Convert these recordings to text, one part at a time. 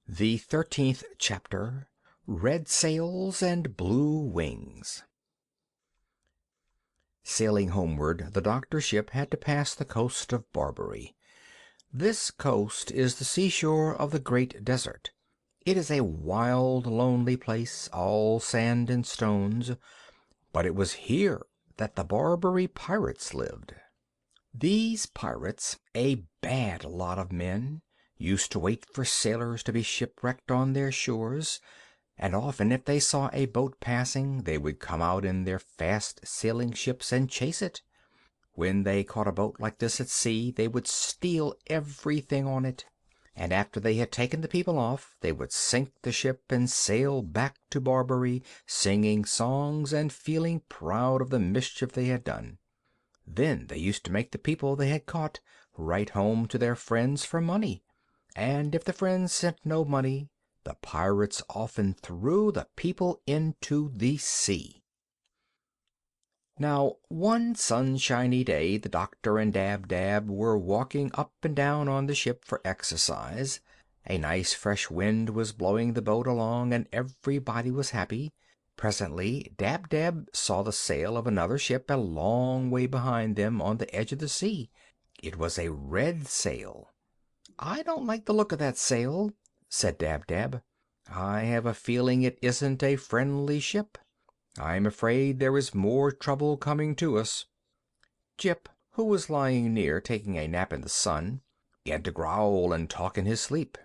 The 13th chapter, Red Sails and Blue Wings. Sailing homeward, the doctor's ship had to pass the coast of Barbary. This coast is the seashore of the Great Desert. It is a wild, lonely place, all sand and stones, but it was here that the Barbary pirates lived. These pirates, a bad lot of men, used to wait for sailors to be shipwrecked on their shores, and often if they saw a boat passing they would come out in their fast-sailing ships and chase it. When they caught a boat like this at sea they would steal everything on it, and after they had taken the people off they would sink the ship and sail back to Barbary, singing songs and feeling proud of the mischief they had done. Then they used to make the people they had caught write home to their friends for money, and if the friends sent no money, the pirates often threw the people into the sea. Now, one sunshiny day the doctor and Dab-Dab were walking up and down on the ship for exercise. A nice fresh wind was blowing the boat along, and everybody was happy. Presently Dab-Dab saw the sail of another ship a long way behind them on the edge of the sea. It was a red sail. "I don't like the look of that sail," said Dab-Dab. "I have a feeling it isn't a friendly ship. I'm afraid there is more trouble coming to us." Jip, who was lying near taking a nap in the sun, began to growl and talk in his sleep.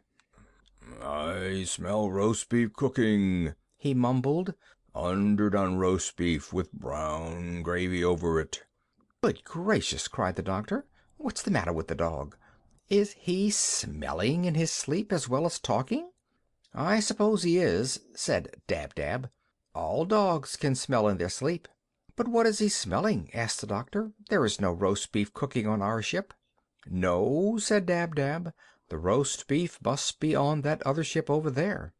"I smell roast beef cooking," he mumbled. "Underdone roast beef with brown gravy over it." "Good gracious!" cried the doctor. "What's the matter with the dog? Is he smelling in his sleep as well as talking?" "I suppose he is," said Dab-Dab. "All dogs can smell in their sleep." "But what is he smelling?" asked the doctor. "There is no roast beef cooking on our ship." "No," said Dab-Dab. "The roast beef must be on that other ship over there."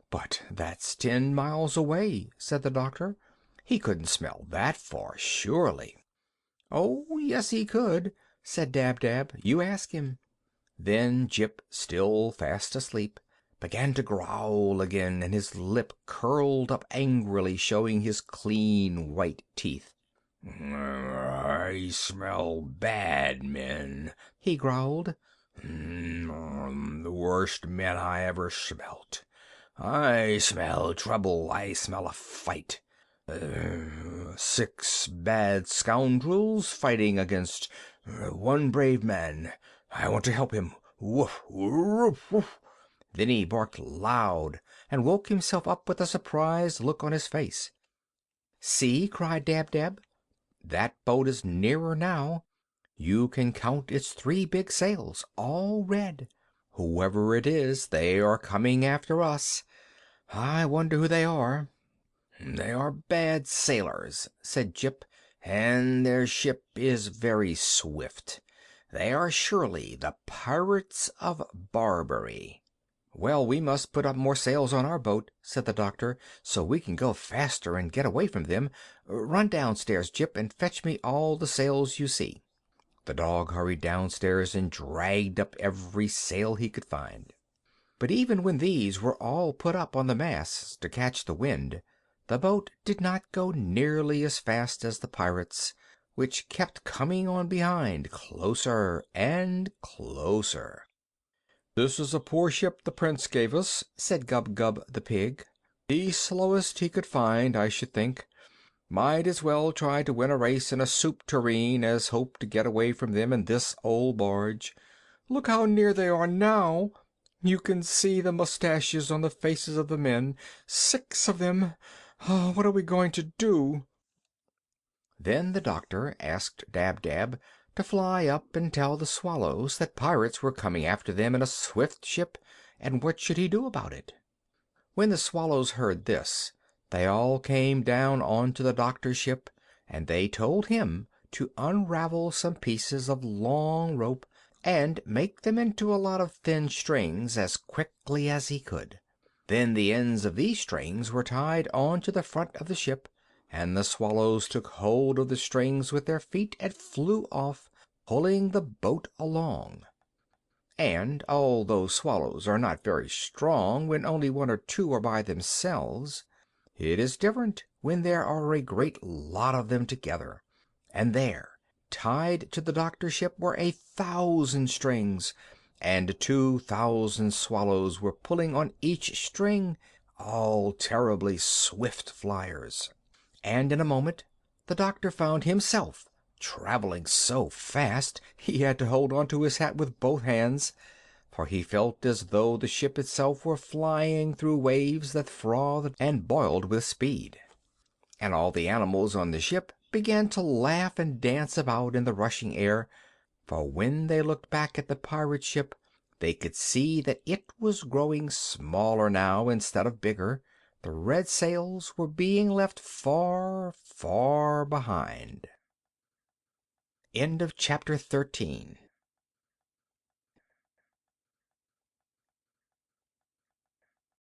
"But that's 10 miles away," said the doctor. "He couldn't smell that far, surely." "Oh, yes, he could," said Dab-Dab. "You ask him." Then Jip, still fast asleep, began to growl again, and his lip curled up angrily, showing his clean white teeth. "I smell bad men," he growled. "The worst men I ever smelt. I smell trouble. I smell a fight. 6 bad scoundrels fighting against one brave man. I want to help him. Woof, woof, woof." Then he barked loud and woke himself up with a surprised look on his face. "See!" cried Dab-Dab. "That boat is nearer now. You can count its 3 big sails, all red. Whoever it is, they are coming after us. I wonder who they are." "They are bad sailors," said Jip, "and their ship is very swift. They are surely the pirates of Barbary." "Well, we must put up more sails on our boat," said the doctor, "so we can go faster and get away from them. Run downstairs, Jip, and fetch me all the sails you see." The dog hurried downstairs and dragged up every sail he could find. But even when these were all put up on the masts to catch the wind, the boat did not go nearly as fast as the pirates, which kept coming on behind, closer and closer. "This is a poor ship the Prince gave us," said Gub-Gub the pig. "The slowest he could find, I should think. Might as well try to win a race in a soup tureen as hope to get away from them in this old barge. Look how near they are now. You can see the mustaches on the faces of the men. 6 of them. Oh, what are we going to do?" Then the doctor asked Dab-Dab to fly up and tell the swallows that pirates were coming after them in a swift ship, and what should he do about it. When the swallows heard this, they all came down onto the doctor's ship, and they told him to unravel some pieces of long rope and make them into a lot of thin strings as quickly as he could. Then the ends of these strings were tied on to the front of the ship, and the swallows took hold of the strings with their feet and flew off, pulling the boat along. And although swallows are not very strong when only one or two are by themselves, it is different when there are a great lot of them together. And there, tied to the doctor's ship, were 1,000 strings, and 2,000 swallows were pulling on each string, all terribly swift flyers. And in a moment the doctor found himself traveling so fast he had to hold on to his hat with both hands, for he felt as though the ship itself were flying through waves that frothed and boiled with speed. And all the animals on the ship began to laugh and dance about in the rushing air, for when they looked back at the pirate ship they could see that it was growing smaller now instead of bigger. The red sails were being left far, far behind. End of chapter 13.